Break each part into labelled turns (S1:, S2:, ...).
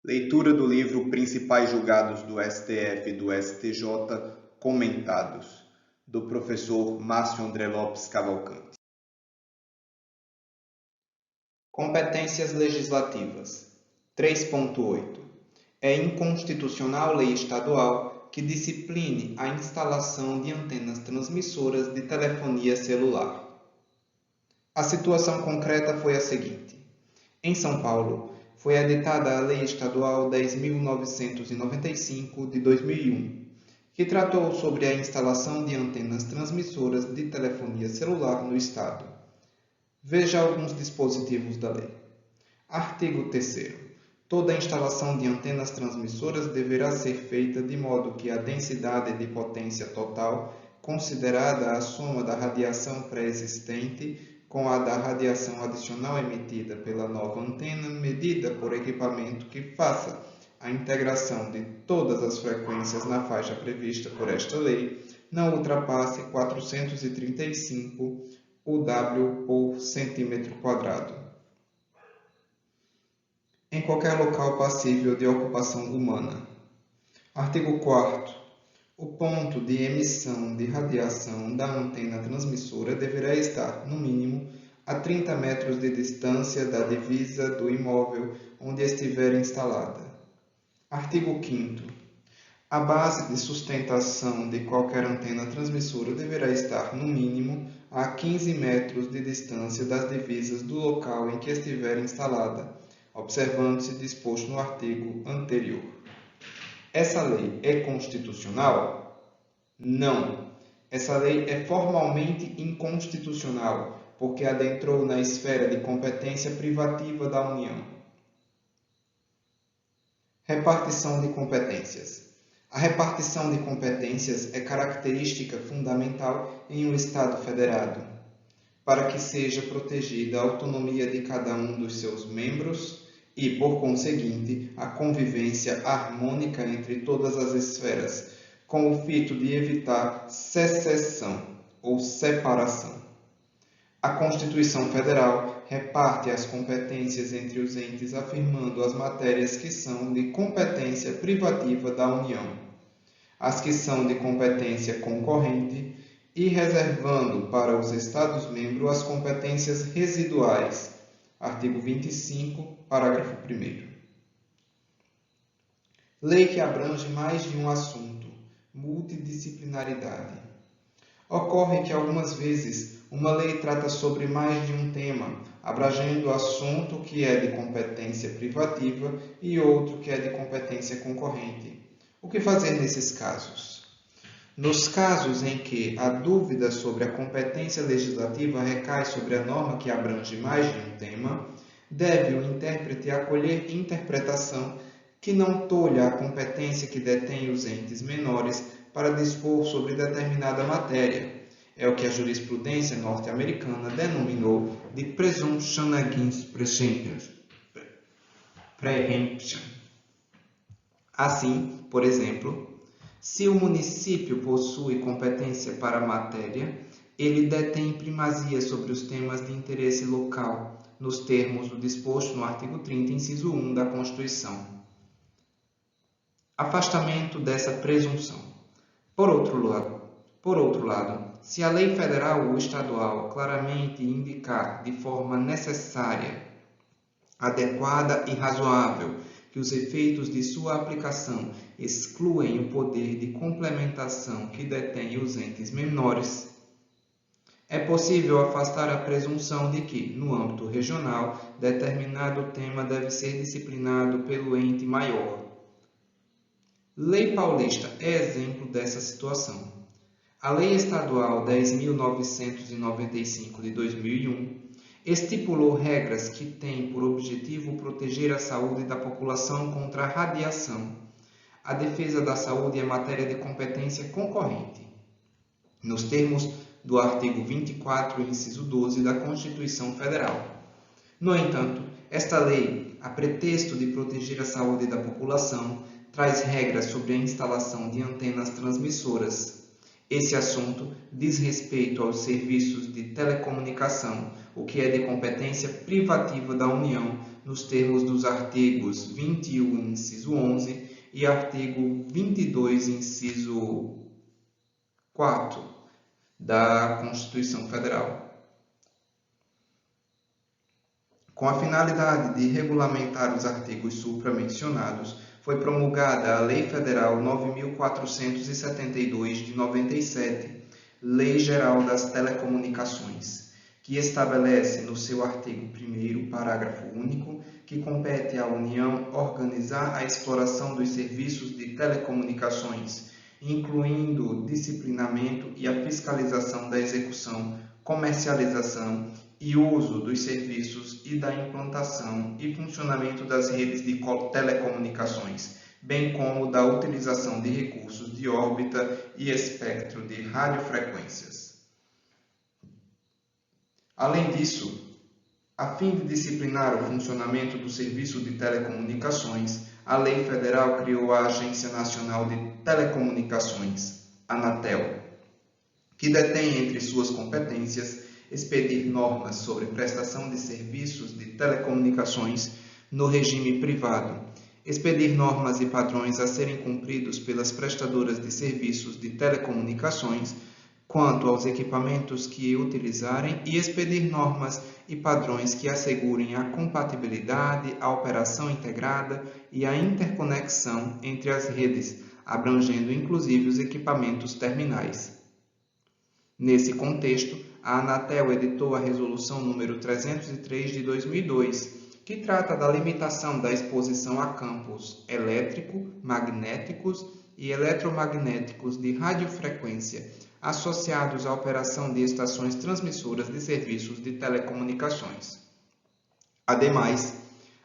S1: Leitura do livro Principais Julgados do STF e do STJ, comentados, do professor Márcio André Lopes Cavalcante. Competências legislativas. 3.8. É inconstitucional lei estadual que discipline a instalação de antenas transmissoras de telefonia celular. A situação concreta foi a seguinte. Em São Paulo, foi editada a Lei Estadual 10.995 de 2001, que tratou sobre a instalação de antenas transmissoras de telefonia celular no Estado. Veja alguns dispositivos da lei. Artigo 3º. Toda instalação de antenas transmissoras deverá ser feita de modo que a densidade de potência total, considerada a soma da radiação pré-existente com a da radiação adicional emitida pela nova antena, medida por equipamento que faça a integração de todas as frequências na faixa prevista por esta lei, não ultrapasse 435 UW por centímetro quadrado, em qualquer local passível de ocupação humana. Artigo 4º. O ponto de emissão de radiação da antena transmissora deverá estar, no mínimo, a 30 metros de distância da divisa do imóvel onde estiver instalada. Artigo 5º. A base de sustentação de qualquer antena transmissora deverá estar, no mínimo, a 15 metros de distância das divisas do local em que estiver instalada, observando-se disposto no artigo anterior. Essa lei é constitucional? Não. Essa lei é formalmente inconstitucional, porque adentrou na esfera de competência privativa da União. Repartição de competências. A repartição de competências é característica fundamental em um Estado federado, para que seja protegida a autonomia de cada um dos seus membros e, por conseguinte, a convivência harmônica entre todas as esferas, com o fito de evitar secessão ou separação. A Constituição Federal reparte as competências entre os entes, afirmando as matérias que são de competência privativa da União, as que são de competência concorrente e reservando para os Estados-membros as competências residuais. Artigo 25, parágrafo 1º. Lei que abrange mais de um assunto. Multidisciplinaridade. Ocorre que algumas vezes uma lei trata sobre mais de um tema, abrangendo assunto que é de competência privativa e outro que é de competência concorrente. O que fazer nesses casos? Nos casos em que a dúvida sobre a competência legislativa recai sobre a norma que abrange mais de um tema, deve o intérprete acolher interpretação que não tolha a competência que detém os entes menores para dispor sobre determinada matéria. É o que a jurisprudência norte-americana denominou de presumption against preemption. Assim, por exemplo, se o município possui competência para a matéria, ele detém primazia sobre os temas de interesse local, nos termos do disposto no artigo 30, inciso 1 da Constituição. Afastamento dessa presunção. Por outro lado, se a lei federal ou estadual claramente indicar de forma necessária, adequada e razoável que os efeitos de sua aplicação excluem o poder de complementação que detém os entes menores, é possível afastar a presunção de que, no âmbito regional, determinado tema deve ser disciplinado pelo ente maior. Lei Paulista é exemplo dessa situação. A Lei Estadual 10.995 de 2001 estipulou regras que têm por objetivo proteger a saúde da população contra a radiação. A defesa da saúde é matéria de competência concorrente, nos termos do artigo 24, inciso 12 da Constituição Federal. No entanto, esta lei, a pretexto de proteger a saúde da população, traz regras sobre a instalação de antenas transmissoras. Esse assunto diz respeito aos serviços de telecomunicação, o que é de competência privativa da União, nos termos dos artigos 21, inciso 11 e artigo 22, inciso 4 da Constituição Federal. Com a finalidade de regulamentar os artigos supramencionados, foi promulgada a Lei Federal 9.472 de 97, Lei Geral das Telecomunicações, que estabelece no seu artigo 1º, parágrafo único, que compete à União organizar a exploração dos serviços de telecomunicações, incluindo o disciplinamento e a fiscalização da execução, comercialização e uso dos serviços e da implantação e funcionamento das redes de telecomunicações, bem como da utilização de recursos de órbita e espectro de radiofrequências. Além disso, a fim de disciplinar o funcionamento do serviço de telecomunicações, a Lei Federal criou a Agência Nacional de Telecomunicações, Anatel, que detém entre suas competências expedir normas sobre prestação de serviços de telecomunicações no regime privado, expedir normas e padrões a serem cumpridos pelas prestadoras de serviços de telecomunicações quanto aos equipamentos que utilizarem e expedir normas e padrões que assegurem a compatibilidade, a operação integrada e a interconexão entre as redes, abrangendo inclusive os equipamentos terminais. Nesse contexto, a Anatel editou a Resolução nº 303 de 2002, que trata da limitação da exposição a campos elétrico, magnéticos e eletromagnéticos de radiofrequência associados à operação de estações transmissoras de serviços de telecomunicações. Ademais,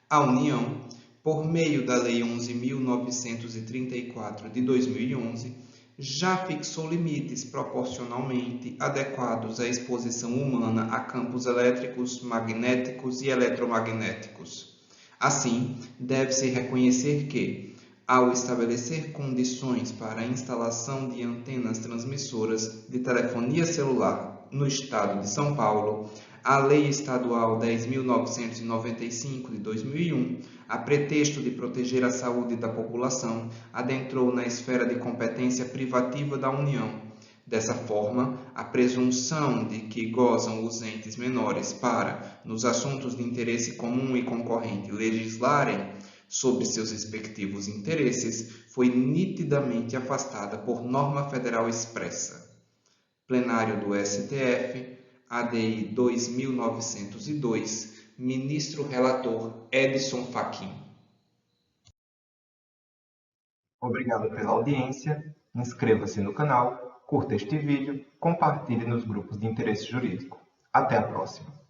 S1: a União, por meio da Lei 11.934 de 2011, já fixou limites proporcionalmente adequados à exposição humana a campos elétricos, magnéticos e eletromagnéticos. Assim, deve-se reconhecer que, ao estabelecer condições para a instalação de antenas transmissoras de telefonia celular no Estado de São Paulo, a Lei Estadual 10.995 de 2001, a pretexto de proteger a saúde da população, adentrou na esfera de competência privativa da União. Dessa forma, a presunção de que gozam os entes menores para, nos assuntos de interesse comum e concorrente, legislarem sobre seus respectivos interesses, foi nitidamente afastada por norma federal expressa. Plenário do STF, ADI 2902, Ministro Relator Edson Fachin. Obrigado pela audiência, inscreva-se no canal, curta este vídeo, compartilhe nos grupos de interesse jurídico. Até a próxima!